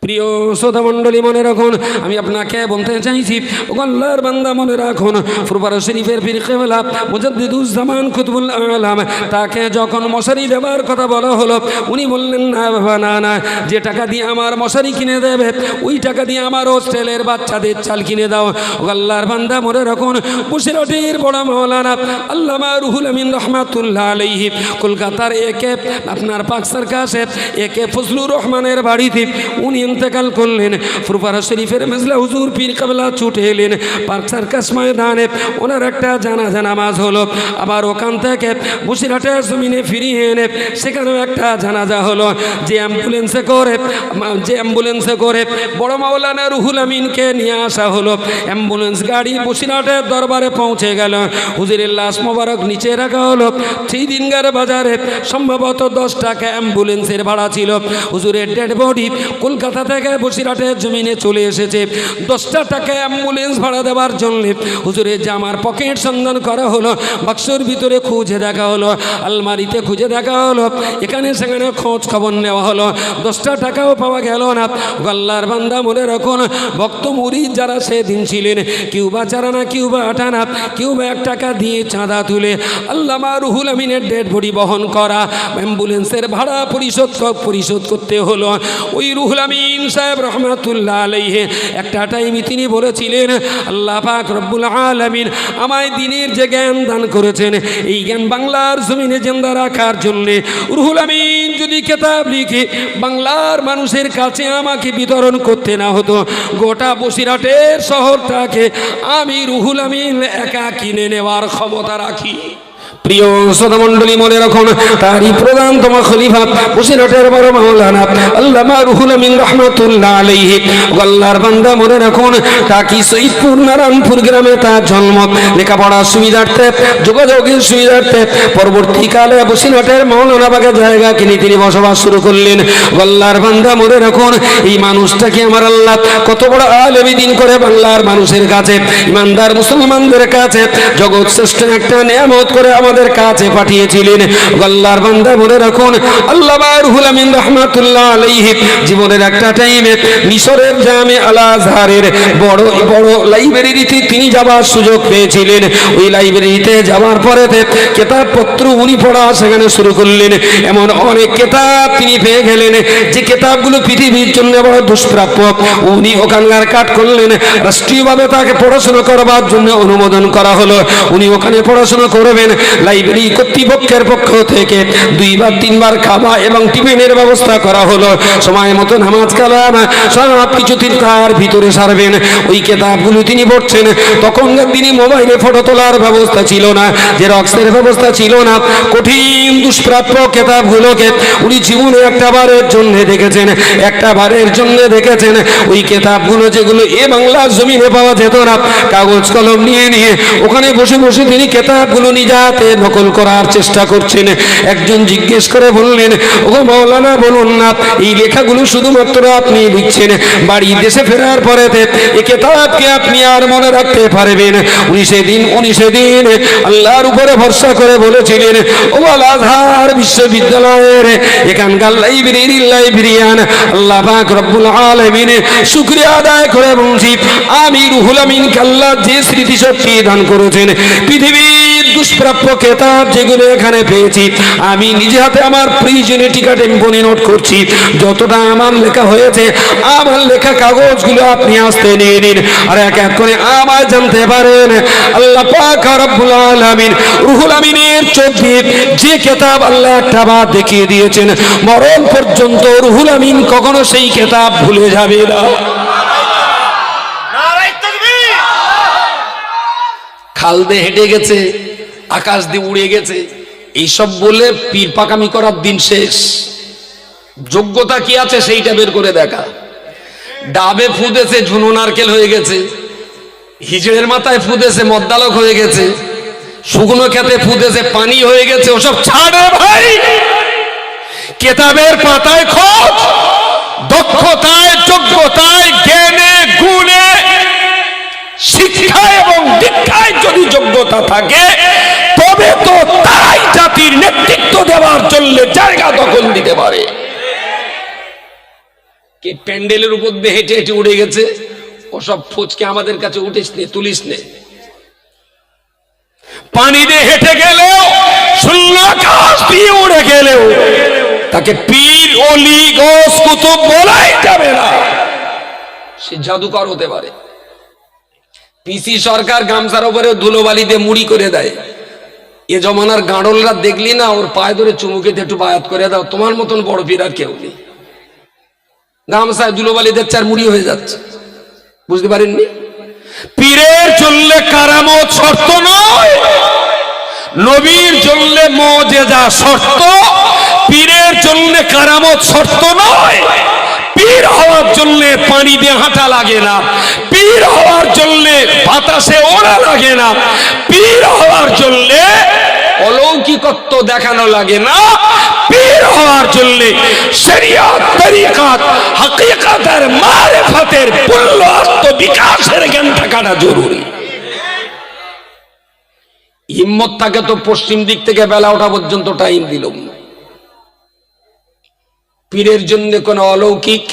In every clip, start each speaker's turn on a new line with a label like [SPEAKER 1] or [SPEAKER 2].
[SPEAKER 1] প্রিয় শ্রোতা মণ্ডলী, মনে রাখুন, আমি আপনাকে বলতে চাইছি, আল্লাহর বান্দা মনে রাখুন, ফুরফুরা শরীফের পীর কেবলা মুজাদ্দিদুজ্জামান কুতুবুল আলাম, তাকে যখন মশারি দেওয়ার কথা বলা হলো, উনি বললেন, না বাবা, না, যে টাকা দিয়ে আমার মশারি কিনে দেবে, ওই টাকা দিয়ে আমার হোস্টেলের বাচ্চাদের চাল কিনে দাও। আল্লাহর বান্দা মনে রাখুন, বসিরহাটের বড় মাওলানা আল্লামা রুহুল আমিন রহমাতুল্লাহ আলাইহি কলকাতার একে আপনার পাক সার্কাসে একে ফজলুর রহমানের বাড়িতে উনি ইন্তেকাল করলেন। ফুরফুরা শরীফের মেজলা হুজুর পীর কেবলা ছুটে এলেন পার্ক সার্কাস ময়দানে, ওনার একটা জানাজা নামাজ হলো। আবার ওখান থেকে বসিরহাটের জমিনে ফিরিয়ে এনে সেখানেও একটা জানাজা হলো। যে অ্যাম্বুলেন্সে করে বড় মাওলানা রুহুল আমিনকে নিয়ে আসা হলো। অ্যাম্বুলেন্স গাড়ি বসিরহাটের দরবারে পৌঁছে গেল। হুজুরের লাশ মোবারক নিচে রাখা হলো। সেই দিনকার বাজারে সম্ভবত 10 টাকা অ্যাম্বুলেন্সের ভাড়া ছিল। হুজুরের ডেড বডি কলকাতা থেকে বসিরহাটের জমিনে চলে এসেছে। 10 টাকা অ্যাম্বুলেন্স ভাড়া দেওয়ার জন্য হুজুরের জামার পকেট সন্ধান করা হলো, বাক্সর ভিতরে খুঁজে দেখা হলো, আলমারিতে খুঁজে দেখা হলো, এখানে সেখানে খোঁজ খবর নেওয়া হলো, 10 টাকাও পাওয়া গেল না। আল্লাহর বান্দা মনে রাখুন, ভক্ত মুরিদ যারা সেদিন ছিলেন, কেউ বা চারানা, কেউ বা আটানা, কেউ বা 1 টাকা দিয়ে চাঁদা তুলে আল্লামা রুহুল আমিনের ডেড বডি বহন করা অ্যাম্বুলেন্সের ভাড়া পরিশোধ করতে হলো। ওই রুহুল আমিন সাহেব রহমাতুল্লাহ আলাইহি একটা টাইমে তিনি বলেছিলেন, আল্লাহ পাক রব্বুল আলামিন আমায় দিনের যে জ্ঞান দান করেছেন, এই জ্ঞান বাংলার জমিনে জিন্দা রাখার জন্যে রুহুল আমিন যদি কিতাব লিখে বাংলার মানুষের কাছে আমাকে বিতরণ করতে না হতো, গোটা বসিরহাটের শহরটাকে আমি রুহুল আমিন একা কিনে নেওয়ার ক্ষমতা রাখি। প্রিয় শ্রোতা মণ্ডলী, মনে রাখুন, তারই প্রধানতম খলিফা বসিরহাটের বড় মাওলানা আল্লামা রুহুল আমিন রহমাতুল্লাহ আলাইহি। আল্লাহর বান্দা মনে রাখুন, টাকি সৈয়দপুর নারায়ণপুর গ্রামে তার জন্ম। লেখাপড়ার সুবিধার্থে, যোগাযোগের সুবিধার্থে পরবর্তীকালে বসিরহাটের মাওলানাবাগে জায়গা কিনে তিনি বসবাস শুরু করলেন। আল্লাহর বান্দা মনে রাখুন, এই মানুষটাকে আমার আল্লাহ কত বড় আলেম দিন করে বাংলার মানুষের কাছে, ইমানদার মুসলমানদের কাছে জগৎ শ্রেষ্ঠ একটা নিয়ামত করে আমাদের কাছে পাঠিয়েছিলেন। আল্লাহর বান্দা মনে রাখুন, আল্লামা রুহুল আমিন রাহমাতুল্লাহ আলাইহি জীবনের একটা টাইমে মিশরের জামে আল আজহারের বড় লাইব্রেরিতে তিনি যাবার সুযোগ পেয়েছিলেন। ওই লাইব্রেরিতে যাওয়ার পরে কিতাবপত্র উনি পড়া সেখানে শুরু করলেন। এমন অনেক কিতাব তিনি পেয়ে গেলেন যে কিতাবগুলো পৃথিবীর জন্য বড় দুষ্প্রাপ্য। উনি ওখানকার কাট করলেন, রাষ্ট্রীয়ভাবে তাকে পড়াশোনা করবার জন্য অনুমোদন করা হলো। উনি ওখানে পড়াশোনা করবেন। লাইব্রেরি কর্তৃপক্ষের পক্ষ থেকে 2 বার 3 বার খাওয়া এবং টিফিনের ব্যবস্থা করা হলো। সময় মতো নামাজ কালাম সব কিছু তিনি তার ভিতরে সারবেন। ওই কিতাবগুলো তিনি পড়ছেন। তখনকার দিনে মোবাইলে ফটো তোলার ব্যবস্থা ছিল না, জেরক্সের ব্যবস্থা ছিল না। কঠিন দুষ্প্রাপ্য কিতাবগুলোকে উনি জীবনে একটা বারের জন্য দেখেছেন। ওই কিতাবগুলো যেগুলো এ বাংলার জমিনে পাওয়া যেত না, কাগজ কলম নিয়ে ওখানে বসে বসে তিনি কিতাবগুলো নিজাতে নকল করার চেষ্টা করছেন। একজন জিজ্ঞেস করে বললেন, ও মাওলানা, বলুন না, এই লেখাগুলো শুধুমাত্র আপনি লিখছেন, বাড়ি দেশে ফেরার পরে এই কিতাবকে আপনি আর মনে রাখতে পারবেন? উনি সেদিন আল্লাহর উপরে ভরসা করে বলেছিলেন, ও আল আজহার বিশ্ববিদ্যালয়ের এখানকার লাইব্রেরিয়ান আল্লাহ পাক রব্বুল আলামিন শুকরিয়া আদায় করে বলছি, আমি রুহুল আমিনকে আল্লাহ যে স্মৃতিশক্তি দান করেছেন, পৃথিবীর দুষ্প্রাপ্য কিতাব যেগুলো এখানে পেয়েছি, আমি নিজে হাতে আমার প্রয়োজনে টিকা টেম্পনি নোট করছি। যতটা আমার লেখা হয়েছে, আমার লেখা কাগজগুলো আপনি আস্তে নিয়ে নিন, আর এক এক করে আমার জানতে পারেন আল্লাহ পাক রব্বুল আলামিন রুহুল আমিনের চোখ দিয়ে যে কিতাব আল্লাহ একটা বার দেখিয়ে দিয়েছেন, মরণ পর্যন্ত রুহুল আমিন কখনো সেই কিতাব ভুলে যাবে না। খাল দিয়ে হেঁটে গেছে, আকাশ দিয়ে উড়ে গেছে, এইসব বলে পীর পাকামি করার দিন শেষ। যোগ্যতা কি আছে সেইটা বের করে দেখা। ডাবে ফুদেছে ঝুনো নারকেল হয়ে গেছে, হিজড়ের মাথায় ফুদেছে মদ্দালক হয়ে গেছে, শুকনো খেতে ফুদেছে পানি হয়ে গেছে, ওসব ছাড়ে ভাই। কেতাবের পাতায় খোঁজ, দক্ষতায়, যোগ্যতায়, জ্ঞানে, গুণে, শিক্ষা এবং দীক্ষায় যদি যোগ্যতা থাকে, তবে তো তাই জাতির নেতৃত্ব দেওয়ার জন্য জায়গা দখল দিতে পারে। কে প্যান্ডেলের উপর দিয়ে হেঁটে হেঁটে উড়ে গেছে, ওসব ফোচকে আমাদের কাছে উঠিস নে, তুলিস নে। পানি দিয়ে হেঁটে গেলেও, শূন্য আকাশ দিয়ে উড়ে গেলেও তাকে পীর, অলি, গৌস, কুতুব বলাই যাবে না। সে জাদুকর হতে পারে। পিসি সরকার গামছার উপরে ধুলোবালি দিয়ে মুড়ি করে দেয়। এ জমানার গাঁড়লরা দেখলি না, ওর পায়ে ধরে চুমুকে একটু বায়াত করে দাও, তোমার মতন বড় পীর আর কেউ নেই। গামছায় ধুলোবালি দিচ্ছে আর মুড়ি হয়ে যাচ্ছে। বুঝতে পারেননি? পীরের চললে কারামত শর্ত নয়, নবীর চললে মুজিজা শর্ত। পীরের চললে কারামত শর্ত নয়। পীর হওয়ার জন্য পানি দিয়ে হাঁটা লাগে না, পীর হওয়ার জন্য বাতাসে ওড়া লাগে না, পীর হওয়ার জন্য অলৌকিকত্ব দেখানো লাগে না। পীর হওয়ার জন্য শরিয়ত, তরিকাত, হাকিকত আর মারিফতের পূর্ণ আত্মবিকাশের জ্ঞান থাকাটা জরুরি। হিম্মত থাকে তো পশ্চিম দিক থেকে বেলা ওঠা পর্যন্ত টাইম দিল। পীরের জন্য কোনো অলৌকিক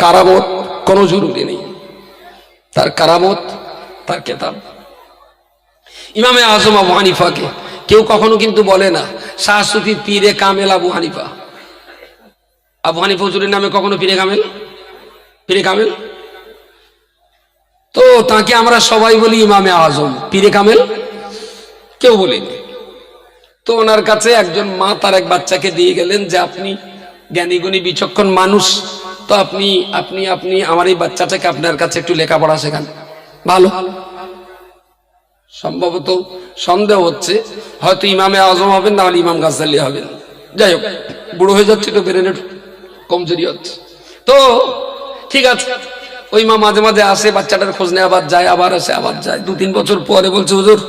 [SPEAKER 1] কারামত কোনো জরুরি নেই। তার কারামত, তার কেতাব। ইমামে আজম আবু হানিফাকে কেউ কখনো কিন্তু বলে না শাহ সুফি পীরে কামেল আবু হানিফা। আবু হানিফা হুজুরের নামে কখনো পীরে কামেল, পীরে কামেল। তো তাকে আমরা সবাই বলি ইমামে আজম, পীরে কামেল কেউ বলিনি। তো ওনার কাছে একজন মা তার এক বাচ্চাকে দিয়ে গেলেন যে আপনি জ্ঞানী গুণী বিচক্ষণ মানুষ, তো আপনি আপনি আপনি আমার এই বাচ্চাটাকে আপনার কাছে একটু লেখাপড়া শেখান। ভালো। সম্ভবত সন্দেহ হচ্ছে হয়তো ইমামে আজম হবেন, না হলে ইমাম গাজ্জালি হবেন। যাই হোক, বুড়ো হয়ে যাচ্ছে তো, ব্রেনের কমজোরি হচ্ছে। তো ঠিক আছে, ওই মা মাঝে মাঝে আসে, বাচ্চাটার খোঁজ নেয়, আবার যায়, আবার আসে, আবার যায়। 2-3 বছর পরে বলছে হুজুর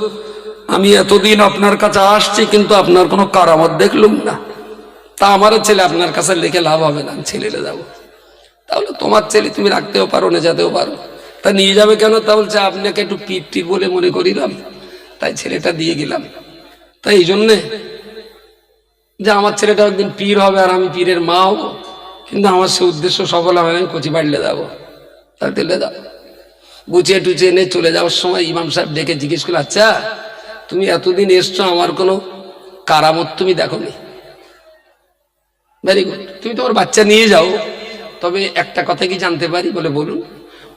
[SPEAKER 1] আমি এতদিন আপনার কাছে আসছি কিন্তু আপনার কোনো কারামত দেখলুম না, তা আমার ছেলে আপনার কাছে লিখে লাভ হবে না, ছেলেটা যাবো। তাহলে তোমার ছেলে তুমি রাখতেও পারো, না যেতেও পারো, তা নিয়ে যাবে কেন? তা বলছে আপনাকে একটু পীর বলে মনে করিলাম, তাই ছেলেটা দিয়ে গেলাম। তাই এই জন্যে যে আমার ছেলেটা একদিন পীর হবে আর আমি পীরের মা হবো, কিন্তু আমার সে উদ্দেশ্য সফল হবে না, আমি কচি বাড়লে যাবো। তাই তেলে যাও, গুছিয়ে টুচিয়ে এনে চলে যাওয়ার সময় ইমাম সাহেব ডেকে জিজ্ঞেস করলো, আচ্ছা তুমি এতদিন এসছো, আমার কোনো কারামত তুমি দেখো নি? ভেরি গুড, তুমি তোমার বাচ্চা নিয়ে যাও, তবে একটা কথা কি জানতে পারি? বলে বলুন।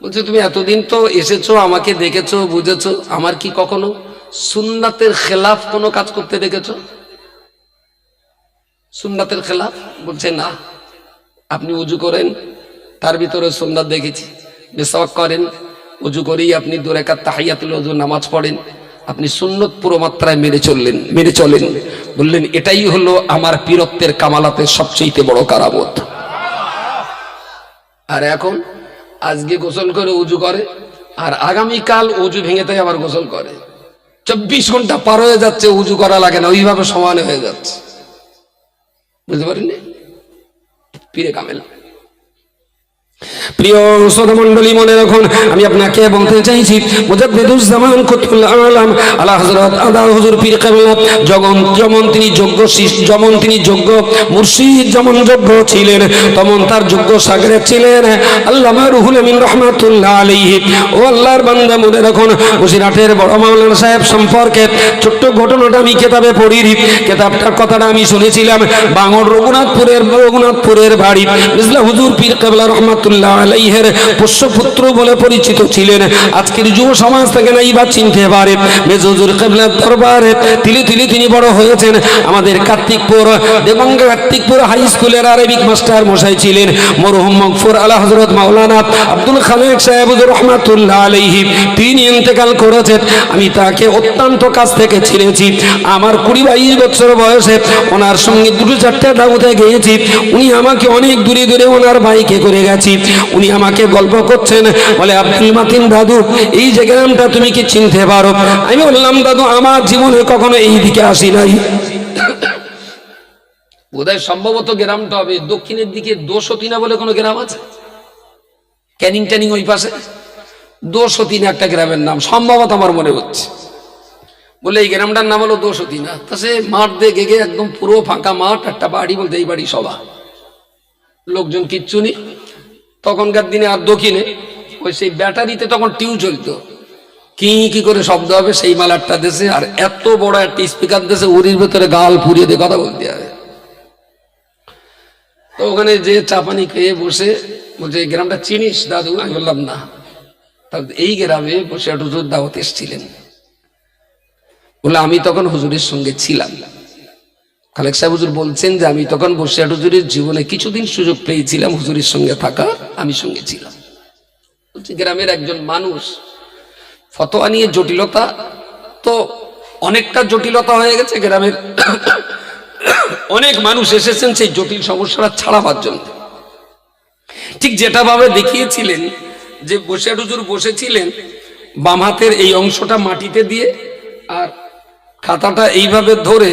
[SPEAKER 1] বলছে তুমি এতদিন তো এসেছো, আমাকে দেখেছো, বুঝেছো, আমার কি কখনো সুন্নাতের খেলাফ কোনো কাজ করতে দেখেছো? সুন্নাতের খেলাফ? বলছে না। আপনি উজু করেন, তার ভিতরে সুন্নাত দেখেছি। মিসওয়াক করেন, উজু করেই আপনি 2 রাকাত তাহিয়াতুল ওযু নামাজ পড়েন, আপনি সুন্নত পুরো মাত্রায় মেনে চলেন। বললেন এটাই হলো আমার পীরত্বের কামালাতের সবচেয়ে বড় কারামত। আর এখন আজকে গোসল করে উজু করে, আর আগামীকাল উজু ভেঙে তাই আবার গোসল করে। 24 ঘন্টা পার হয়ে যাচ্ছে, উজু করা লাগে না, ওইভাবে সমান হয়ে যাচ্ছে। বুঝতে পারেননি? পীরে কামেল। প্রিয় শ্রোতা মণ্ডলী, মনে রাখুন আমি আপনাকে বলতে চাইছি মুজাদ্দিদুজ জামান কুতুবুল আলাম আলা হযরত আদা হুজুর পীর কামেল যেমন তিনি যোগ্য শিষ্য, যেমন তিনি যোগ্য মুর্শিদ, যেমন যোগ্য ছিলেন, তেমন তার যোগ্য শাগরেদ ছিলেন আল্লামা রুহুল আমিন রাহমাতুল্লাহ আলাইহি। ও আল্লাহর বান্দা, মনে রাখুন বসিরহাটের বড় মাওলানা সাহেব সম্পর্কে ছোট্ট ঘটনাটা আমি কিতাবে পড়িনি। কিতাবটার কথাটা আমি শুনেছিলাম বাঙর রঘুনাথপুরের বাড়ি মিসলা হুজুর পীর কামেল রাহমাতুল্লাহ আলাইহির পুষ্যপুত্র বলে পরিচিত ছিলেন। আজকের যুব সমাজ থেকে নাই বা চিনতে পারে। মেজ হুজুর কিবলার দরবারে তিলি তিলি তিনি বড় হয়েছেন। আমাদের কার্তিকপুর দেবঙ্গা কার্তিকপুর হাই স্কুলের আরবিক মাস্টার মশাই ছিলেন মরহুম মগফুর আলা হযরত মাওলানা আব্দুল খালেক সাহেব হুজুর রাহমাতুল্লাহ আলাইহি। তিনি ইন্তেকাল করেছেন। আমি তাকে অত্যন্ত কাছ থেকে চিনেছি। আমার 20-22 বছর বয়সে ওনার সঙ্গে 2-4টা দাওয়াতে গিয়েছি। উনি আমাকে অনেক দূরে দূরে ওনার বাইকে করে গেছি। উনি আমাকে গল্প করছেন, বলে আব্দুল মাতিন দাদু এই যে গ্রামটা তুমি কি চিনতে পারো? আমি বললাম দাদু আমার জীবনে কখনো এই দিকে আসি নাই। বোধহয় সম্ভবত গ্রামটা হবে দক্ষিণের দিকে দোষতিনা বলে কোনো গ্রাম আছে, ক্যানিং ট্যানিং ওই পাশে দোষতিনা একটা গ্রামের নাম সম্ভবত আমার মনে হচ্ছে। বলে এই গ্রামটার নাম হলো দোষতিনা। তা সে মাঠ দিয়ে গেগে একদম পুরো ফাঁকা মাঠ, একটা বাড়ি, বলতে এই বাড়ি সভা, লোকজন কিচ্ছু নেই। তখনকার দিনে আর দক্ষিণে ওই সেই ব্যাটারিতে তখন টিউ চলতো, কি করে শব্দ হবে সেই মালারটা দেশে, আর এত বড় একটা স্পিকার দেশে, উড়ির ভেতরে গাল পুড়িয়ে দিয়ে কথা বলতে হবে। তো ওখানে যে চা পানি খেয়ে বসে বলছে এই গ্রামটা চিনিস দাদু? আমি বললাম না। এই গ্রামে বসে হুজুর দাওয়াত এসেছিলেন? বলে আমি তখন হুজুরের সঙ্গে ছিলাম। খালেক সাহেব হুজুর বলছেন যে আমি তখন বসে হুজুরের জীবনে কিছুদিন সুযোগ পেয়েছিলাম হুজুরের সঙ্গে থাকা, আমি সঙ্গে ছিলাম। গ্রামের একজন মানুষ, ফতোয়া নিয়ে জটিলতা তো অনেকটা জটিলতা হয়ে গেছে গ্রামের, অনেক মানুষ এসেছেন সেই জটিল সমস্যাটা ছাড়াবার জন্য। ঠিক যেটা ভাবে দেখিয়েছিলেন যে বসে হুজুর বসেছিলেন, বাম হাতের এই অংশটা মাটিতে দিয়ে আর খাতাটা এইভাবে ধরে,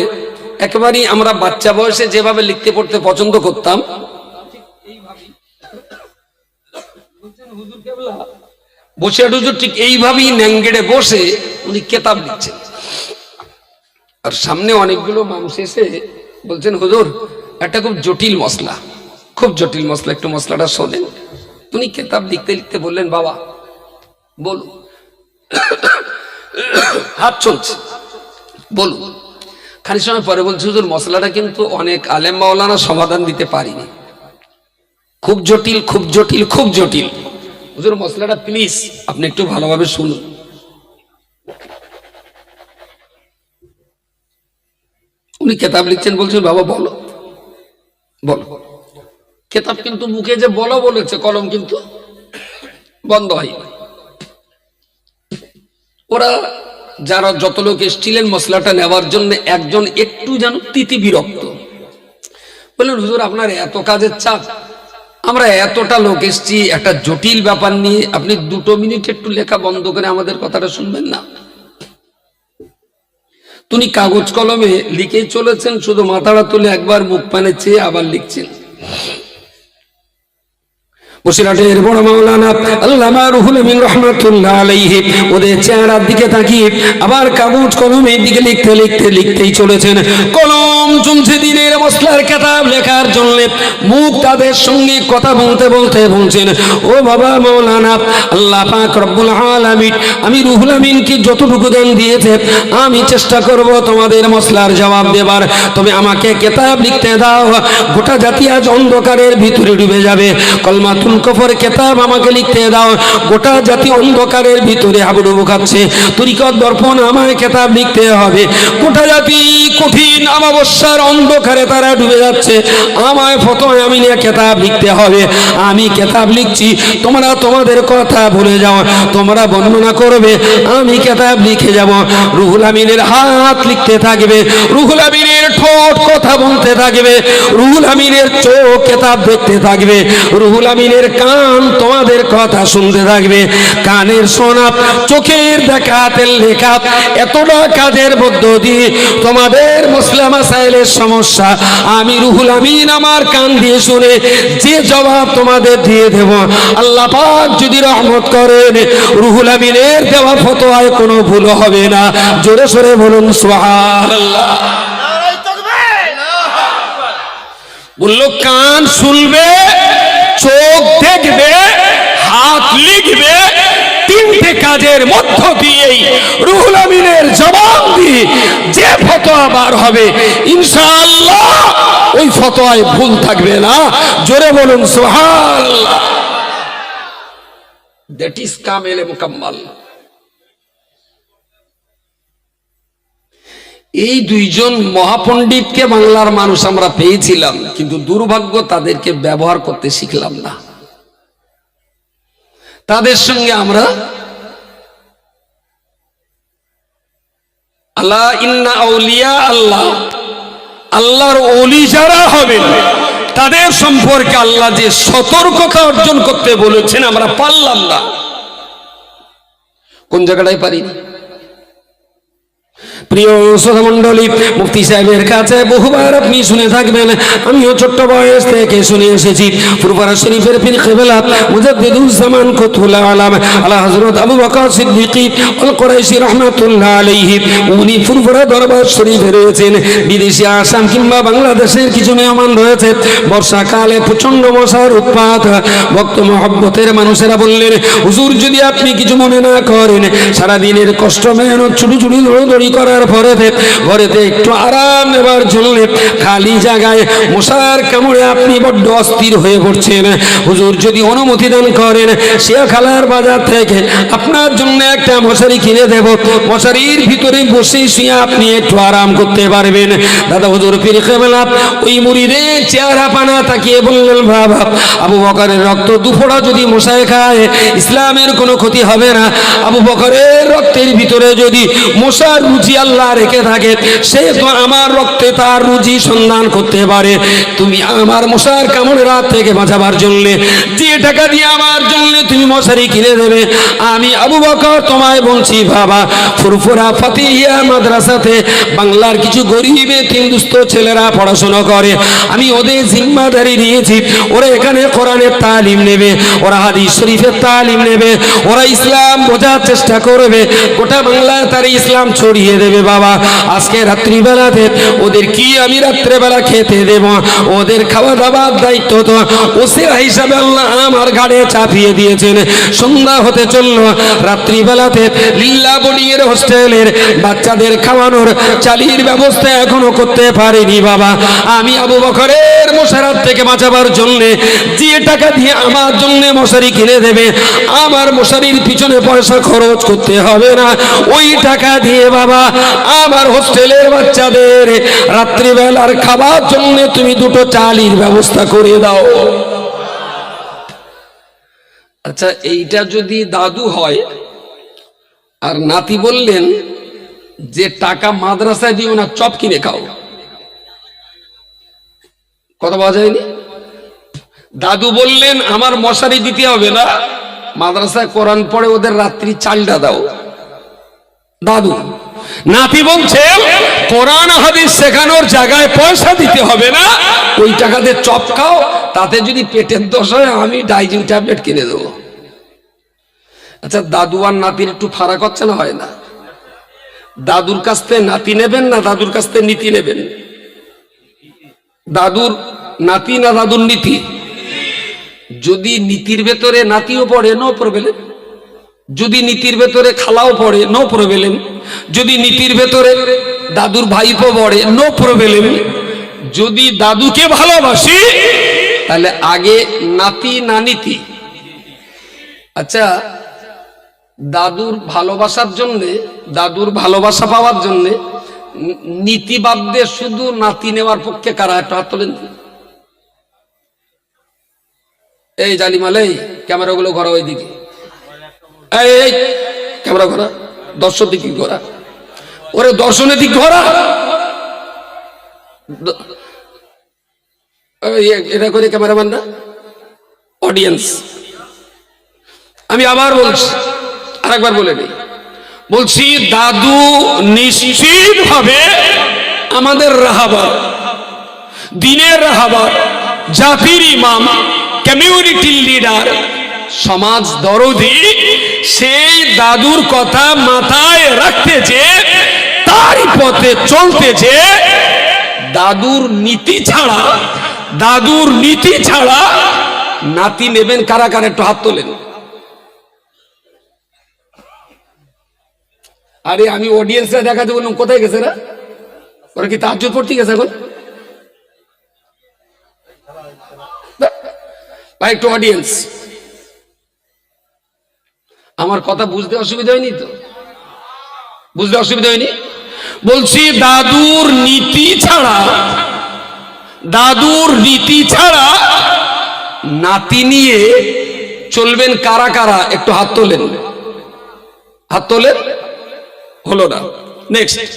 [SPEAKER 1] একেবারেই আমরা বাচ্চা বয়সে যেভাবে লিখতে পড়তে পছন্দ করতাম, বসে হুজুর ঠিক এইভাবেই ন্যাঙ্গেড়ে বসে উনি কেতাব লিখছেন। আর সামনে অনেকগুলো মানুষ এসে বলছেন হুজুর একটা খুব জটিল মশলা, খুব জটিল মশলা, একটু মশলাটা শোনেন। উনি কেতাব লিখতে লিখতে বললেন বাবা বলুন। হাত চলছে, বলুন। খানিক সময় পরে বলছে হুজুর মশলাটা কিন্তু অনেক আলেম মাওলানা সমাধান দিতে পারিনি, খুব জটিল, খুব জটিল, খুব জটিল। হুজুর মশলাটা প্লিজ আপনি একটু ভালোভাবে শুনুন। উনি কেতাব লিখছেন, বলছেন বাবা বলো বলো। কেতাব কিন্তু মুখে যে বলো বলেছে, কলম কিন্তু বন্ধ হয়। ওরা যারা যত লোক এসেছিলেন মশলাটা নেওয়ার জন্য, একজন একটু যেন তিতি বিরক্ত, বললেন হুজুর আপনার এত কাজের চাপ, আমরা এতটা লোক এসছি একটা জটিল ব্যাপার নিয়ে, আপনি 2 মিনিট একটু লেখা বন্ধ করে আমাদের কথাটা শুনবেন না? তিনি কাগজ কলমে লিখেই চলেছেন, শুধু মাথাটা তুলে একবার মুখ পানে চেয়ে আবার লিখছেন। বসিরহাটের বড় মাওলানা আল্লামা রুহুল আমিন রাহমাতুল্লাহ আলাইহি ওদের চেহারার দিকে তাকিয়ে আবার কাগজ কলমের দিকে লিখতেই চলেছেন। কলম চলছে দিনের মশলার কিতাব লেখার জন্য, মুখ তাদের সঙ্গে কথা বলতে বলছেন ও বাবা মাওলানা, আল্লাহ পাক রব্বুল আলামিন আমি রুহুল আমিনকে যতটুকু দান দিয়েছে আমি চেষ্টা করব তোমাদের মশলার জবাব দেবার, তবে আমাকে কিতাব লিখতে দাও। গোটা জাতি আজ অন্ধকারের ভিতরে ডুবে যাবে। কলমাতুল কফর কিতাব আমাকে লিখতে দাও, গোটা জাতি অন্ধকারের ভিতরে হাবুডুবু খাচ্ছে। তরিকত দর্পণ আমায় কিতাব লিখতে হবে, গোটা জাতি কঠিন অমাবস্যার অন্ধকারে তারা ডুবে যাচ্ছে, আমায় ফতোয়া আমিনে কিতাব লিখতে হবে। আমি কিতাব লিখছি, তোমরা তোমাদের কথা ভুলে যাও, তোমরা বর্ণনা করবে, আমি কিতাব লিখে যাব। রুহুল আমিনের হাত লিখতে থাকবে, রুহুল আমিনের ঠোঁট কথা বলতে থাকবে, রুহুল আমিনের চোখ কিতাব দেখতে থাকবে, রুহুল আমিনের কান তোমাদের কথা শুনতে থাকবে। কানের শোনা, চোখের দেখা, হাতের লেখা, এতটা কাজের মধ্য দিয়ে তোমাদের মসলা মাসাইলের সমস্যা আমি রুহুল আমিন আমার কান দিয়ে শুনে যে জবাব তোমাদের দিয়ে দেব, আল্লাহ পাক যদি রহমত করেন রুহুল আমিনের দেওয়া ফতোয়ায় কোনো ভুল হবে না। জোরে সোরে বলুন সুবহানাল্লাহ। বলল কান শুনবে, চোখ দেখবে, হাত লিখবে, 3টে কাজের মধ্য দিয়েই রুহুল আমিনের জবাব দিয়ে যে ফতোয়া বার হবে ইনশাআল্লাহ ওই ফতোয়ায় ভুল থাকবে না। জোরে বলুন সুবহানাল্লাহ। দ্যাট ইজ কামেল মুকাম্মাল। এই 2জন মহাপণ্ডিতকে বাংলার মানুষ আমরা পেয়েছিলাম, কিন্তু দুর্ভাগ্য তাদেরকে ব্যবহার করতে শিখলাম না। তাদের সঙ্গে আমরা আল্লাহ ইন্না আউলিয়া আল্লাহ, আল্লাহর ওলি যারা হবেন তাদের সম্পর্কে আল্লাহ যে সতর্কতা অর্জন করতে বলেছেন আমরা পারলাম না। কোন জায়গাটায় পারি? প্রিয় শ্রোতামণ্ডলী, মুফতি সাহেবের কাছে বহুবার আপনি শুনে থাকবেন, আমিও ছোট্ট বয়স থেকে শুনে এসেছি। ফুরফুরা শরীফের পীর কিবলা মুজাদ্দিদুজ্জামান কুতুল আলাম আলা হযরত আবু বকর সিদ্দিকী আল কুরাইশি রাহমাতুল্লাহ আলাইহি, উনি ফুরফুরা দরবার শরীফে রয়েছেন। বিদেশি আসাম কিংবা বাংলাদেশের কিছু মেহমান রয়েছে। বর্ষাকালে প্রচন্ড মশার উৎপাত। ভক্ত মহব্বতের মানুষেরা বললেন, হুজুর যদি আপনি কিছু মনে না করেন, সারাদিনের কষ্ট মেহনত ছুটি ছুটি দৌড়দৌড়ি করার পরে ঘরেতে একটু আরাম নেবার জন্য খালি জায়গায় মশার কামড়ে আপনি বড্ড অস্থির হয়ে পড়ছেন, হুজুর যদি অনুমতি দান করেন, শিয়াখালার বাজার থেকে আপনার জন্য একটা মশারি কিনে দেব, মশারির ভিতরে বসে শুয়ে আপনি একটু আরাম করতে পারবেন। দাদা হুজুর পীর কিবলা ওই মুরিদের চেহারা পানা তাকিয়ে বললেন, বাবা আবু বকরের রক্ত দুফোঁটা যদি মশায় খায় ইসলামের কোনো ক্ষতি হবে না। আবু বকরের রক্তের ভিতরে যদি মশার রুচি আল্লাহ রেখে থাকে, সে তো আমার রক্তে তার রুচি সন্ধান করতে পারে। তুমি আমার মশার কামড়ের হাত থেকে বাঁচাবার জন্য যে টাকা দিয়ে আমার জন্য তুমি মশারি কিনে দেবে, আমি আবু বকর তোমায় বলছি বাবা, ফুরফুরা ফাতিহিয়া মাদ্রাসাতে বাংলার কিছু গরিব হিন্দুস্ত ছেলেরা পড়াশোনা করে, আমি ওদের জিম্মাদারি দিয়েছি। ওরা এখানে কোরআনের তালিম নেবে, ওরা হাদিস শরীফের তালিম নেবে, ওরা ইসলাম বোঝার চেষ্টা করবে, গোটা বাংলায় তার ইসলাম ছড়িয়ে দেবে। বাবা আজকে রাত্রিবেলাতে ওদের কি আমি রাত্রেবেলা খেতে দেব, ওদের খাওয়া দাওয়ার দায়িত্ব তো ওসিরা হিসাবে আল্লাহ আমার ঘাড়ে চাপিয়ে দিয়েছেন। সন্ধ্যা হতে চলল, রাত্রিবেলাতে লিল্লা বোর্ডিংয়ের হোস্টেলের বাচ্চাদের খাওয়ানোর চালির ব্যবস্থা এখনো করতে পারিনি। বাবা আমি আবু বকরের মশারাত থেকে বাঁচাবার জন্য যে টাকা দিয়ে আমার জন্য মশারি কিনে দেবে, আমার মশারির পিছনে পয়সা খরচ করতে হবে না। ওই টাকা দিয়ে বাবা আমার হোস্টেলের বাচ্চাদের রাত্রিবেলার খাবার জন্য তুমি দুটো চালির ব্যবস্থা করে দাও। আচ্ছা এইটা যদি দাদু হয় আর নাতি বললেন যে টাকা মাদ্রাসায় দিও না, চপ কিনে খাও, কথা বলা যায়নি। দাদু বললেন আমার মশারি দিতে হবে না, মাদ্রাসায় কোরআন পড়ে ওদের রাত্রি চালটা দাও। দাদু নাতি বলছে কোরআন হাদিস শেখানোর জায়গায় পয়সা দিতে হবে না, ওই টাকাতে চপ খাও, তাতে যদি পেটের দোষ হয় আমি ডাইজিন ট্যাবলেট কিনে দেবো। আচ্ছা দাদু আর নাতির একটু ফারাক হচ্ছে না, হয় না? দাদুর কাছ থেকে নাতি নেবেন না দাদুর কাছ থেকে নীতি নেবেন? দাদুর নাতি না দাদুর নীতি? যদি নীতির ভেতরে নাতিও পড়ে নো প্রবলেম, যদি নীতির ভেতরে খালাও পড়ে নো প্রবলেম, যদি নীতির ভেতরে দাদুর ভাইপো পড়ে নো প্রবলেম। যদি দাদুকে ভালোবাসি তাহলে আগে নাতি না নীতি? আচ্ছা দাদুর ভালোবাসার জন্য, দাদুর ভালোবাসা পাওয়ার জন্য নীতি বাদ দিয়ে শুধু নাতি নেওয়ার পক্ষে কারা একটা হাত তোলেন? এই জালিমাল, এই ক্যামেরাগুলো ঘোরা ওইদিকে, এই ক্যামেরা ঘোরা, দর্শক দিকে ঘোরা, ওরে দর্শনের দিক ঘোরা, এটা করে ক্যামেরাম্যান না অডিয়েন্স। আমি আবার বলছি, আরেকবার বলে নিই, বলছি দাদু নিশ্চিত ভাবে আমাদের রাহাবার, দিনের রাহাবার, জাতির ইমাম, কমিউনিটি লিডার, সমাজ দরদি, সেই দাদুর কথা মাথায় রাখতেছে, তারই পথে চলতেছে। দাদুর নীতি ছাড়া, দাদুর নীতি ছাড়া নাতি নেবেন কারা কারা একটু হাত তোলেন। আরে আমি অডিয়েন্সরা দেখাতে বললাম, কোথায় গেছে না? ওরা কি তাহাজ্জুদ পড়তে গেছে এখন? ভাই একটু অডিয়েন্স, আমার কথা বুঝতে অসুবিধা হয়নি তো? বুঝতে অসুবিধা হয়নি? বলছি দাদুর নীতি ছাড়া, দাদুর নীতি ছাড়া নাতি নিয়ে চলবেন কারা কারা একটু হাত তোলেন। হাত তোলেন, হলো না। নেক্সট।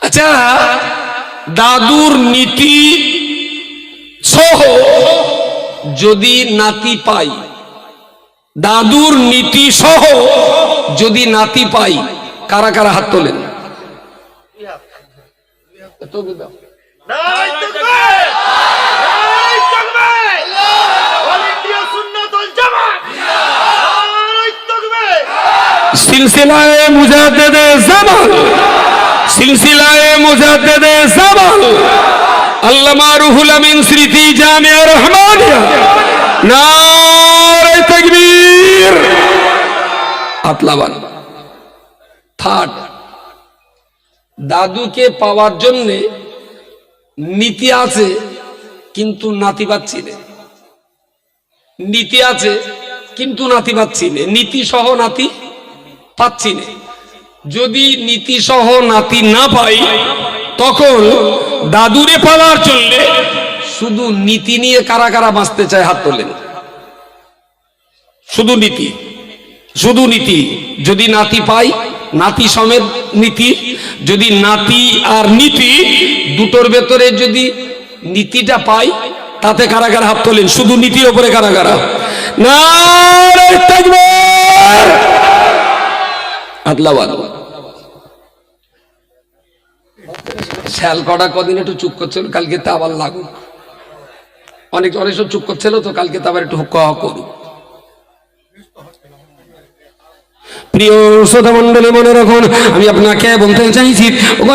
[SPEAKER 1] আচ্ছা দাদুর নীতি সহ যদি নাতি পাই, দাদুর নীতি সহ যদি নাতি পাই, কারা কারা হাত তোলেন? সিলসিলায়ে মুজাদ্দিদে জামান, সিলসিলায়ে মুজাদ্দিদে জামান আল্লামা রুহুল আমিন স্মৃতি জামিয়া রহমানিয়া, নারে তাকবীর। আতলাবান থার্ড, দাদুকে পাওয়ার জন্য নীতি আছে কিন্তু নাতি পাচ্ছি না, নীতি আছে কিন্তু নাতি পাচ্ছি না, নীতি সহ নাতি পাচ্ছি না। যদি নীতি সহ নাতি না পাই তখন দাদুরে পাওয়ার জন্য শুধু নীতি নিয়ে কারা কারা বাঁচতে চায় হাত তোলেন। শুধু নীতি, শুধু নীতি। যদি নাতি পাই, নাতি সমেত নীতি, যদি নাতি আর নীতি দুটোর ভেতরে যদি নীতিটা পাই তাতে কারা কারা হাত তোলেন, শুধু নীতির উপরে কারা কারা? নারে তাকবীর। আদলাবাদ শ্যাল কটা কদিন একটু চুপ করছিল, কালকে তা আবার লাগুক। অনেক অনেক সব চুপ করছিল তো কালকে তা আবার একটু করুক। প্রিয় শ্রোতা মণ্ডলী, মনে রাখুন, আমি আপনাকে বলতে চাইছি,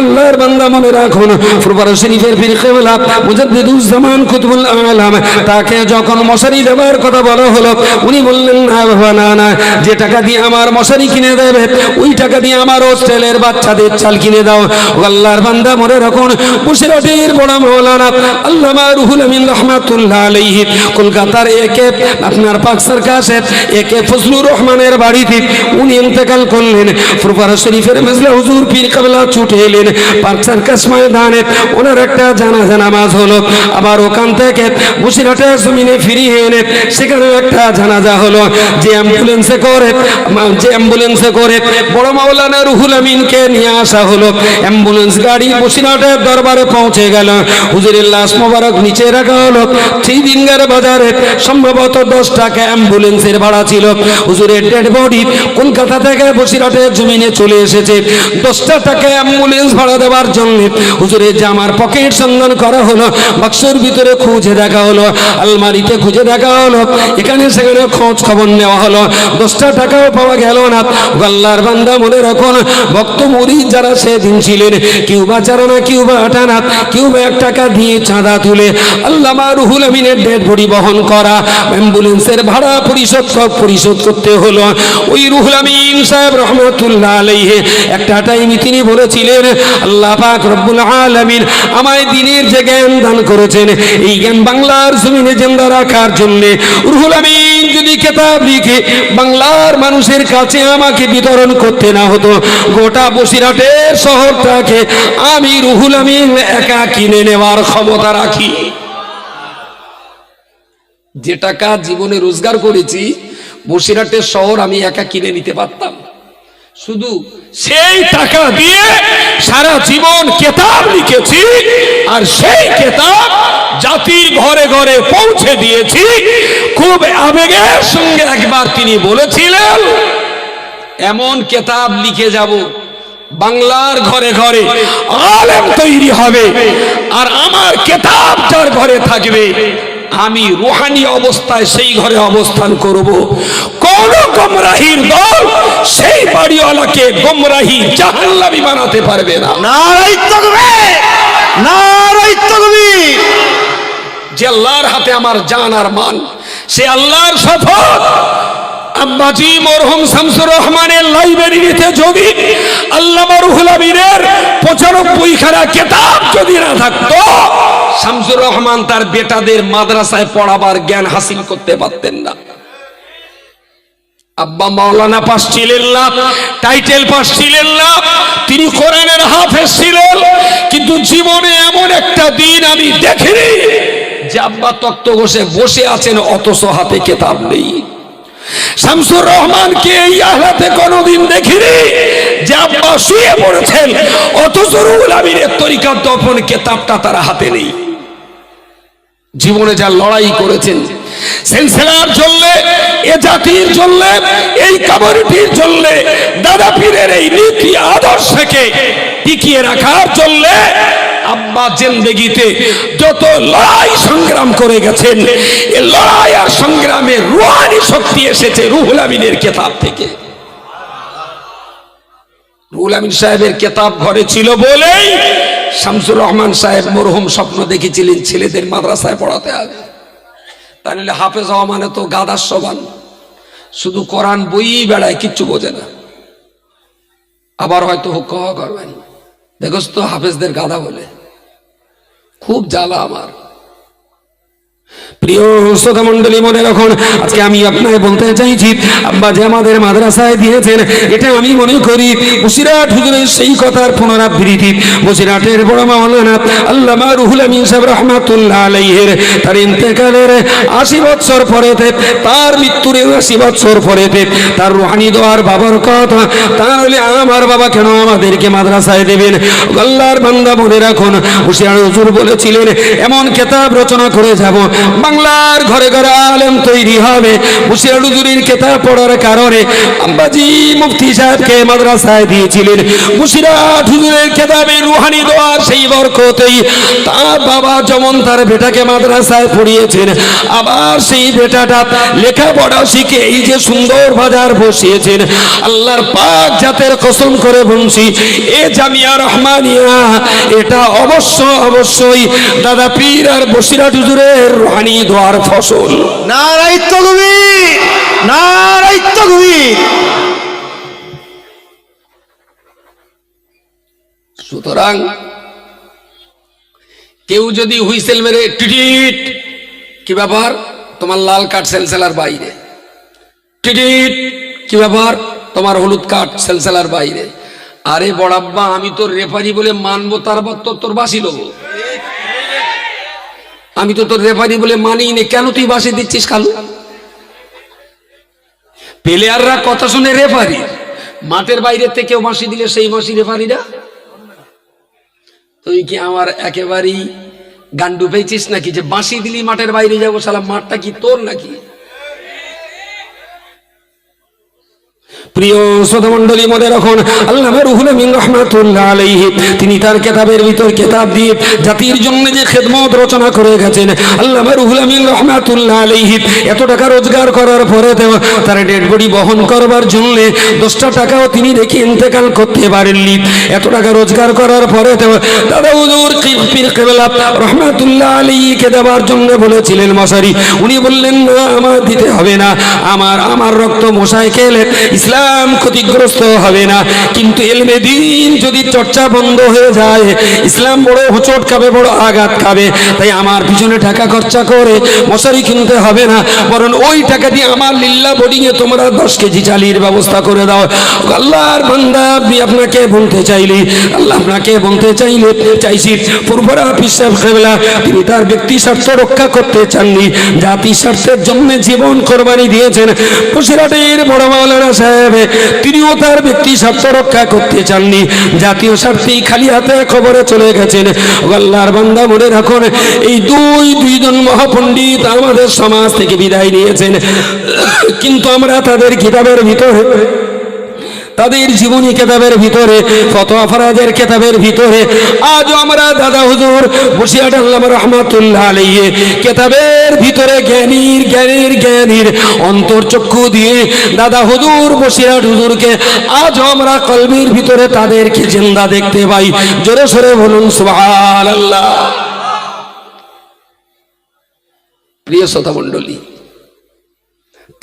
[SPEAKER 1] আল্লাহর বান্দা মনে রাখুন, ফুরফুরা শরীফের পীর কেবলা মুজাদ্দিদুজ জামান কুতুবুল আলাম, তাকে যখন মশারি দেওয়ার কথা বলা হলো, উনি বললেন না বাবা, না না, যে টাকা দিয়ে আমার মশারি কিনে দেবে ওই টাকা দিয়ে আমার হোস্টেলের বাচ্চাদের চাল কিনে দাও। আল্লাহর বান্দা মনে রাখুন, বসিরহাটের বড় মাওলানা আল্লামা রুহুল আমিন রাহমাতুল্লাহ আলাইহি কলকাতার একে আপনার পাক সার্কাসে একে ফজলুর রহমানের বাড়িতে উনি ইন্তেকাল করলেন। ফুরফুরা শরীফের মেজলা হুজুর পীর কেবলা ছুটে এলেন পাক সার্কাস ময়দানে, ওনার একটা জানাজা নামাজ হলো। আবার ওখান থেকে বসিরহাটের জমিনে ফিরিয়ে এনে সেখানে একটা জানাজা হলো। যে অ্যাম্বুলেন্সে করে বড় মাওলানা রুহুল আমিনকে নিয়ে আসা হলো। অ্যাম্বুলেন্স গাড়ি বসিরহাটের দরবারে পৌঁছে গেল। হুজুরের লাশ মোবারক নিচে রাখা হলো। থ্রিদিনগার বাজারে সম্ভবত 10 টাকা অ্যাম্বুলেন্সের ভাড়া ছিল। হুজুরের ডেড বডি কলকাতা থেকে বসিরহাটের জমিনে চলে এসেছে। 10 টাকা অ্যাম্বুলেন্স ভাড়া দেওয়ার জন্য হুজুরের জামার পকেট সন্ধান করা হলো, বাক্সের ভিতরে খুঁজে দেখা হলো, আলমারিতে খুঁজে দেখা হলো, এখানে সেখানে খোঁজ খবর নেওয়া হলো, 10 টাকাও পাওয়া গেল না। আল্লাহর বান্দা মনে রাখুন, ভক্ত মুরিদ যারা সেদিন ছিলেন, কেউ বা চারানা, কেউ বা আটানা, কেউ বা 1 টাকা দিয়ে চাঁদা তুলে আল্লামা রুহুল আমিনের ডেড বডি বহন করা অ্যাম্বুলেন্সের ভাড়া পরিশোধ করতে হলো। ওই রুহুল আমিন সাহেব রহমাতুল্লাহ আলাইহি একটা টাইমে তিনি বলেছিলেন, আল্লাহ পাক রব্বুল আলামিন আমায় দ্বীনের যে জ্ঞান দান করেছেন, এই জ্ঞান বাংলার জমিনে জিন্দা রাখার জন্য রুহুল আমিন যদি কিতাব লিখে বাংলার মানুষের কাছে আমাকে বিতরণ করতে না হতো, গোটা বসিরহাটের শহরটাকে আমি রুহুল আমিন একা কিনে নেওয়ার ক্ষমতা রাখি। যে টাকা জীবনে রোজগার করেছি বসিরহাটের শহর আমি একা কিনে নিতে পারতাম। শুধু সেই টাকা দিয়ে সারা জীবন কিতাব লিখেছি, আর সেই কিতাব জাতির ঘরে ঘরে পৌঁছে দিয়েছি। খুব আবেগের সঙ্গে একবার তিনি বলেছিলেন, এমন কিতাব লিখে যাব বাংলার ঘরে ঘরে আলেম তৈরি হবে, আর আমার কিতাব যার ঘরে থাকবে আমি রুহানি অবস্থায় সেই ঘরে অবস্থান করব। কোন গোমরাহির দল সেই বাড়িওয়ালাকে গোমরাহি জাহান্নামী বানাতে পারবে না।
[SPEAKER 2] নারায়ে তাকবীর, নারায়ে তাকবীর।
[SPEAKER 1] যে আল্লাহর হাতে আমার জান আর মান, সে আল্লাহর শপথ, আব্বাজি মরহুম শামসুর রহমানের লাইব্রেরিতে যদি আল্লামা রুহুল আমিনের 95 খানা কিতাব যদি না থাকতো, শামসুর রহমান তার বেটাদের মাদ্রাসায় পড়াবার জ্ঞান হাসিল করতে পারতেন না। আব্বা মাওলানা পাস ছিলেন না, টাইটেল পাস ছিলেন না, তিনি কোরআনের হাফেজ ছিলেন, কিন্তু জীবনে এমন একটা দিন আমি দেখিনি যে আব্বা তক্ত বসে আছেন অথচ হাতে কিতাব নেই। শামসুর রহমানকে এই হালাতে কোনোদিন দেখিনি যে আব্বা শুয়ে পড়েছেন অথচ রুহুল আমিনের তরিকার দফন কিতাবটা তার হাতে নেই। জীবনে যা লড়াই করেছেন সিলসিলার জন্য, এ জাতির জন্য, এই কমিউনিটির জন্য, দাদা পীরের এই নীতি আদর্শকে টিকিয়ে রাখার জন্য আব্বা জিন্দেগিতে যত লড়াই সংগ্রাম করে গেছেন, এই লড়াই আর সংগ্রামে রুহানি শক্তি এসেছে রুহুল আমিনের কিতাব থেকে। রুহুল আমিন সাহেবের কিতাব ঘরে ছিল বলেই শামসুর রহমান সাহেব মরহুম স্বপ্ন দেখেছিলেন ছেলেদের মাদ্রাসায় পড়াতে হবে। তাহলে হাফেজ হওয়া মানে তো গাদার সমান, শুধু কোরআন বই বেড়ায়, কিচ্ছু বোঝে না। আবার হয়তো হুক্কা করবেন, দেখোস তো হাফেজদের গাদা বলে, খুব জ্বালা আমার। প্রিয় শ্রোতা মন্ডলী, মনে রাখুন, আজকে আমি আপনাকে বলতে চাইছি, আব্বা যে আমাদের মাদ্রাসায় দিয়েছেন, এটা আমি মনে করি বসিরহাট হুজুরের সেই কথার পুনরাবৃত্তি। বসিরহাটের বড় মাওলানা আল্লামা রুহুল আমিন সাহেব রহমাতুল্লাহ আলাইহির তার ইন্তেকালের 80 বছর পরেতে, তার মৃত্যুর 80 বছর পরেতে তার রুহানি দোয়ার বাবার কথা, তাহলে আমার বাবা কেন আমাদেরকে মাদ্রাসায় দেবেন? আল্লাহর বান্দা, মনে রাখুন, বসিরহাট হুজুর বলেছিলেন এমন কিতাব রচনা করে যাব, বাংলার ঘরে ঘরে আলেম তৈরি হবে। বসিরহাট হুজুরের কিতাব পড়ার কারণে আব্বাজি মুফতি সাহেবকে মাদ্রাসায় দিয়েছিলেন। বসিরহাট হুজুরের কিতাবে রুহানি দোয়ার সেই বরকতেই তার বাবা যেমন তার বেটাকে মাদ্রাসায় পড়িয়েছেন, আবার সেই বেটাটা লেখাপড়া শিখে এই যে সুন্দর বাজার বসিয়েছেন। আল্লাহর পাক জাতের কসম করে বলছি, এ জামিয়া রহমানিয়া এটা অবশ্যই দাদা পীর আর বসিরহাট হুজুরের রুহানি দোয়ার ফসল।
[SPEAKER 2] নারায়ে তাকবীর, নারায়ে তাকবীর।
[SPEAKER 1] সুতরাং কেউ যদি হুইসেল মেরে টিটিট, কি ব্যাপার তোমার লাল কার্ড সেলসেলার বাইরে, টিটিট কি ব্যাপার তোমার হলুদ কার্ড সেলসেলার বাইরে, আরে বড়াব্বা আমি তোর রেফারি বলে মানবো, তারপর তোর বাসি লোবো। আমি তো তোর রেফারি বলে মানি নে, কেন তুই বাসি দিচ্ছিস খালু? প্লেয়াররা কথা শুনে রেফারি, মাঠের বাইরে থেকে কেউ বাঁশি দিলে সেই বাঁশি রেফারিরা। তুই কি আমার একেবারেই গান্ডু পেয়েছিস নাকি যে বাঁশি দিলি মাঠের বাইরে যাবো? শালা মাঠটা কি তোর নাকি? প্রিয় শ্রোতা মণ্ডলী, মনে রাখুন, আল্লামা রুহুল আমিন রাহমাতুল্লাহ আলাইহি তিনি তার কিতাবের ভিতর কিতাব দিয়ে জাতির জন্য যে খেদমত রচনা করে গেছেন। আল্লামা রুহুল আমিন রাহমাতুল্লাহ আলাইহি এত টাকা রোজগার করার পরে তার ডেড বডি বহন করবার জন্য 10টা টাকাও তিনি রেখে ইন্তেকাল করতে পারেননি। এত টাকা রোজগার করার পরে দাদা হুজুর পীর কেবলা রাহমাতুল্লাহ আলাইহিকে দেওয়ার জন্য বলেছিলেন মশারি। উনি বললেন না, আমার দিতে হবে না, আমার রক্ত মশায় খেলে ইসলাম ক্ষতিগ্রস্ত হবে না, কিন্তু ইলমে দ্বীন যদি চর্চা বন্ধ হয়ে যায় ইসলাম বড় হোঁচট খাবে, বড় আঘাত খাবে। তাই আমার পিছনে টাকা খরচা করে মশারি কিনতে হবে না, বরং ওই টাকা দিয়ে আমার লিল্লা বোর্ডিং এ তোমরা 10 কেজি চালির ব্যবস্থা করে দাও। আল্লাহর বান্দা, আমি আপনাকে বলতে চাইছি ফুরফুরা পীর সাহেব কেবলা তিনি তার ব্যক্তি স্বার্থ রক্ষা করতে চাননি, জাতি স্বার্থের জন্য জীবন কোরবানি দিয়েছেন। বসিরহাটের বড় মাওলানা সাহেব তিনিও তার ব্যক্তি স্বার্থ রক্ষা করতে চাননি, জাতীয় স্বার্থেই খালি হাতে খবরে চলে গেছেন। আল্লাহর বান্দা, মনে রাখুন, এই দুইজন মহাপণ্ডিত আমাদের সমাজ থেকে বিদায় নিয়েছেন, কিন্তু আমরা তাদের কিতাবের ভিতরে, তাদের জীবনী কিতাবের ভিতরে, ফতোয়া ফরাজের কিতাবের ভিতরে আজ আমরা দাদা হুজুর বসিরহাট আল্লামা রাহমাতুল্লাহ আলাইহি কিতাবের ভিতরে জ্ঞানীর অন্তর্চক্ষু দিয়ে দাদা হুজুর বসিরহাট হুজুরকে আজ আমরা কলবির ভিতরে তাদেরকে জিন্দা দেখতে পাই। জোরে সোরে বলুন সুবহানাল্লাহ। প্রিয় শ্রোতা মণ্ডলী,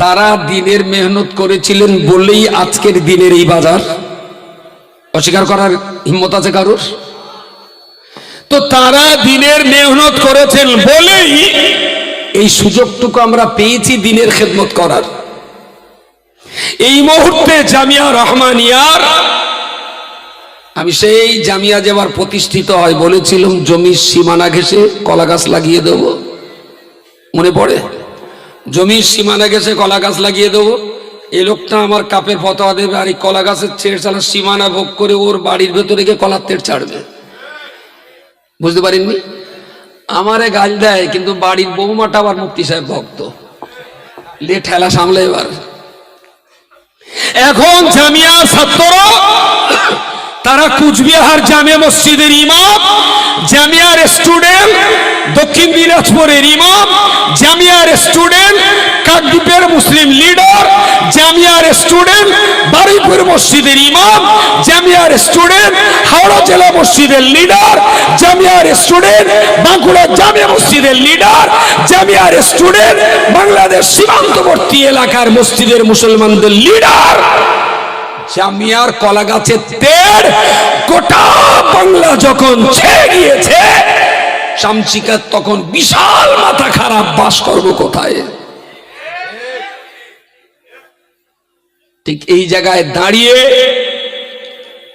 [SPEAKER 1] তারা দিনের মেহনত করেছিলেন বলেই আজকের দিনের এই বাজার। অস্বীকার করার হিম্মত আছে কারোর? তো তারা দিনের মেহনত করেছেন বলেই এই সুযোগটুকু আমরা পেয়েছি দিনের খেদমত করার। এই মুহূর্তে জামিয়া রহমানিয়ার, আমি সেই জামিয়া যেবার প্রতিষ্ঠিত হয় বলেছিলাম জমির সীমানা ঘেঁষে কলা গাছ লাগিয়ে দেব, মনে পড়ে? জমির সীমানা গেছে কলা গাছ লাগিয়ে দেবো। এই লোকটা আমার কাপের ফতোয়া দেবে, আর এই কলা গাছের ছেড় চালা সীমানা ভোগ করে ওর বাড়ির ভেতরে গিয়ে কলার তেড় ছাড়বে। বুঝতে পারেননি? আমারে গাল দেয়, কিন্তু বাড়ির বৌমাটা আবার মুফতি সাহেব ভক্ত, লে ঠেলা সামলে। এবার এখন জামিয়া ছাত্ররা তারা কুচবিহার জামে মসজিদের ইমাম, জামিয়ার স্টুডেন্ট, দক্ষিণ দিনাজপুরের ইমাম, জামিয়ার স্টুডেন্ট, কাকদ্বীপের মুসলিম লিডার, জামিয়ার স্টুডেন্ট, বারুইপুর মসজিদের ইমাম, জামিয়ার স্টুডেন্ট, হাওড়া জেলা মসজিদের লিডার, জামিয়ার স্টুডেন্ট, বাঁকুড়া জামে মসজিদের লিডার, জামিয়ার স্টুডেন্ট, বাংলাদেশ সীমান্তবর্তী এলাকার মসজিদের মুসলমানদের লিডার, জামিয়ার কলা গাছের তেড় গোটা বাংলা যখন ছেয়ে গিয়েছে, শামসিকার তখন বিশাল মাথা খারাপ, বাস করবো কোথায়? ঠিক এই জায়গায় দাঁড়িয়ে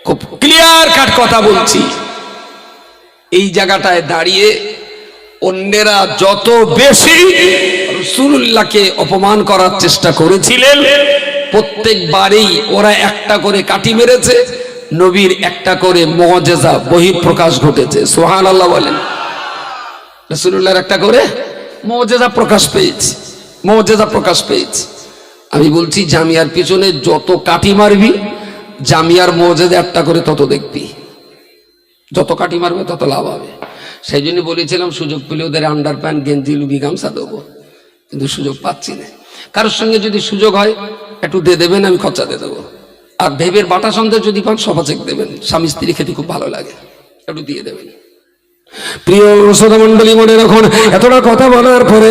[SPEAKER 1] খুব ক্লিয়ার কাট কথা বলছি, এই জায়গাটায় দাঁড়িয়ে অন্যেরা যত বেশি রাসূলুল্লাহকে অপমান করার চেষ্টা করেছিলেন, প্রত্যেকবারেই ওরা একটা করে কাঠি মেরেছে, নবীর একটা করে মুআজিজা বহিঃপ্রকাশ ঘটেছে। সুবহানাল্লাহ বলেন। রাসূলুল্লাহর একটা করে মুআজিজা প্রকাশ পেয়েছে, মুআজিজা প্রকাশ পেয়েছে। আমি বলছি জামিয়ার পিছনে যত কাঠি মারবি, জামিয়ার মুআজিজা একটা করে তত দেখবি, যত কাঠি মারবে তত লাভ হবে। সেই জন্য বলেছিলাম সুযোগ পেলে ওদের আন্ডার প্যান্ট, গেঞ্জি, লুঙ্গি, গামছা দেবো, কিন্তু সুযোগ পাচ্ছি না। কারোর সঙ্গে যদি সুযোগ হয় একটু দিয়ে দেবেন, আমি খরচা দিয়ে দেবো। আর ভেবের বাটা সন্দেহ যদি পান সভা চেক দেবেন, স্বামী স্ত্রী খেতে খুব ভালো লাগে, একটু দিয়ে দেবেন। প্রিয় শ্রোতা মণ্ডলী, মনে রাখুন, এতটা কথা বলার পরে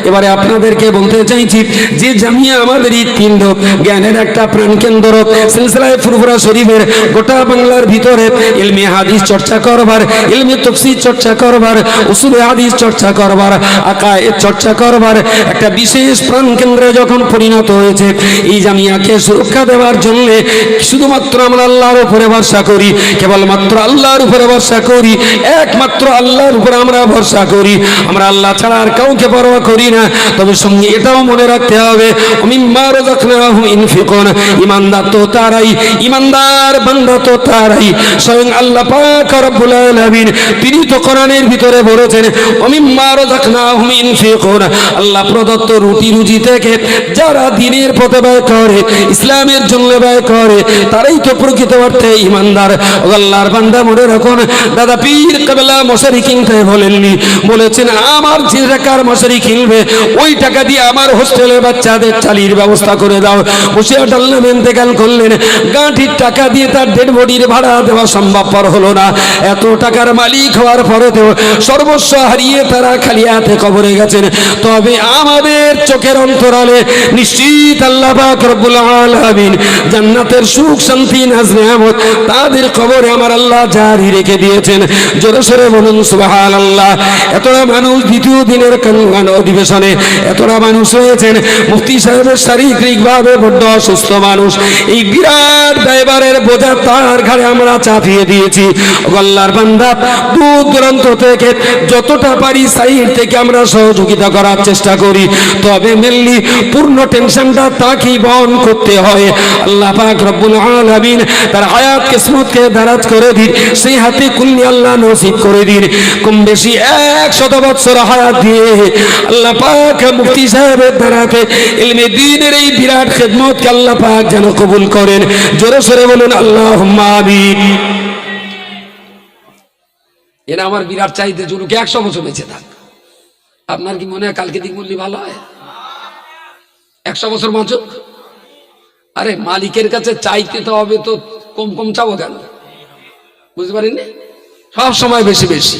[SPEAKER 1] এবারে আপনাদেরকে বলতে চাইছি যে জামিয়া আমাদের হৃৎপিণ্ড, জ্ঞানের একটা প্রাণকেন্দ্র, সিলসিলায়ে ফুরফুরা শরীফের গোটা বাংলার ভিতরে ইলমে হাদিস চর্চা করবার, ইলমে তাফসীর চর্চা করবার, উসুলে হাদিস চর্চা করবার, আকায়েদ চর্চা করবার একটা বিশেষ প্রাণকেন্দ্রে যখন পরিণত হয়েছে, এই জামিয়াকে সুরক্ষা দেওয়ার জন্য শুধুমাত্র আমরা আল্লাহর উপরে ভরসা করি, কেবলমাত্র আল্লাহর উপরে ভরসা করি, একমাত্র আল্লাহর উপর আমরা ভরসা করি, আমরা আল্লাহ ছাড়া আর কাউকে পরোয়া করি না। তবে সঙ্গে এটাও মনে রাখতে হবে, মিম্মা রাযাকনাহুম ইনফিকুন, ঈমানদার তো তারাই, ঈমানদার বান্দা তো তারাই, স্বয়ং আল্লাহ পাক রব্বুল আলামিন তিনি তো কোরআনের ভিতরে বলেছেন, মিম্মা রাযাকনাহুম ইনফিকুন, আল্লাহ প্রদত্ত রুটি রুজি থেকে যারা দ্বীনের পথে ব্যয় করে, ইসলামের জন্য ব্যয় করে, তারাই তো প্রকৃত অর্থে ঈমানদার। ও আল্লাহর বান্দা, মনে রাখুন, দাদা পীর কেবলা মশারি কিনতে বলেননি, বলেছেন আমার যে টাকার মশারি কিনবে ওই টাকা দিয়ে আমার হোস্টেলের বাচ্চাদের চালির ব্যবস্থা করে দাও। বসে আল্লাহ ইন্তেকাল করলেন, গাঁঠির টাকা দিয়ে তার ডেড বডির ভাড়া দেওয়া সম্ভবপর হলো না। এত টাকার মালিক হওয়ার পরেও সর্বস্ব হারিয়ে তারা খালি হাতে কবরে গেছেন। তবে আমাদের চোখের অন্তরালে নিশ্চিত আল্লাহ পাক রব্বুল আলামিন জান্নাতের সুখ শান্তি নাজ নেয়ামত তাদের কবরে আমার আল্লাহ জারি রেখে দিয়েছেন। জোরে সোরে বলুন সুবহানাল্লাহ। এতটা মানুষ দ্বিতীয় দিনের গান অধিবেশনে এতটা মানুষ হয়েছেন, মুফতি সাহেবের শারীরিকভাবে বড্ড অসুস্থ মানুষ, এই বিরাট দায়ভারের বোঝা তার ঘাড়ে আমরা চাপিয়ে দিয়েছি। আল্লাহর বান্দা, দূর দূরান্ত থেকে যতটা পারি সাইড থেকে আমরা সহযোগিতা করার চেষ্টা করি, তবে মেনলি পূর্ণ টেনশনটা তাকেই বহন করতে হয়। আল্লাহ পাক রব্বুল আলামিন তার হায়াত কিসমতকে দারাজ করে দিন, সেই হাতে কুল্লি আল্লাহ নসিব করে দিন। কম বেশি 100 বছর হায়াত দিয়ে আল্লাহ পাক মুফতি সাহেবের দ্বারাতে ইলমে দ্বীনের এই বিরাট খেদমতকে আল্লাহ পাক যেন কবুল করেন। জোরে সোরে বলুন আল্লাহুম্মা আমিন। এরা আমার বিরাট চাইতে জুলুকে 100 বছর বেঁচে থাক। আপনার কি মনে হয় কালকে দিক বললি ভালো হয়? 100 বছর বাঁচুক। আরে মালিকের কাছে চাইতে তো হবে, তো কম কম চাবো কেন? বুঝতে পারেননি? সব সময় বেশি বেশি।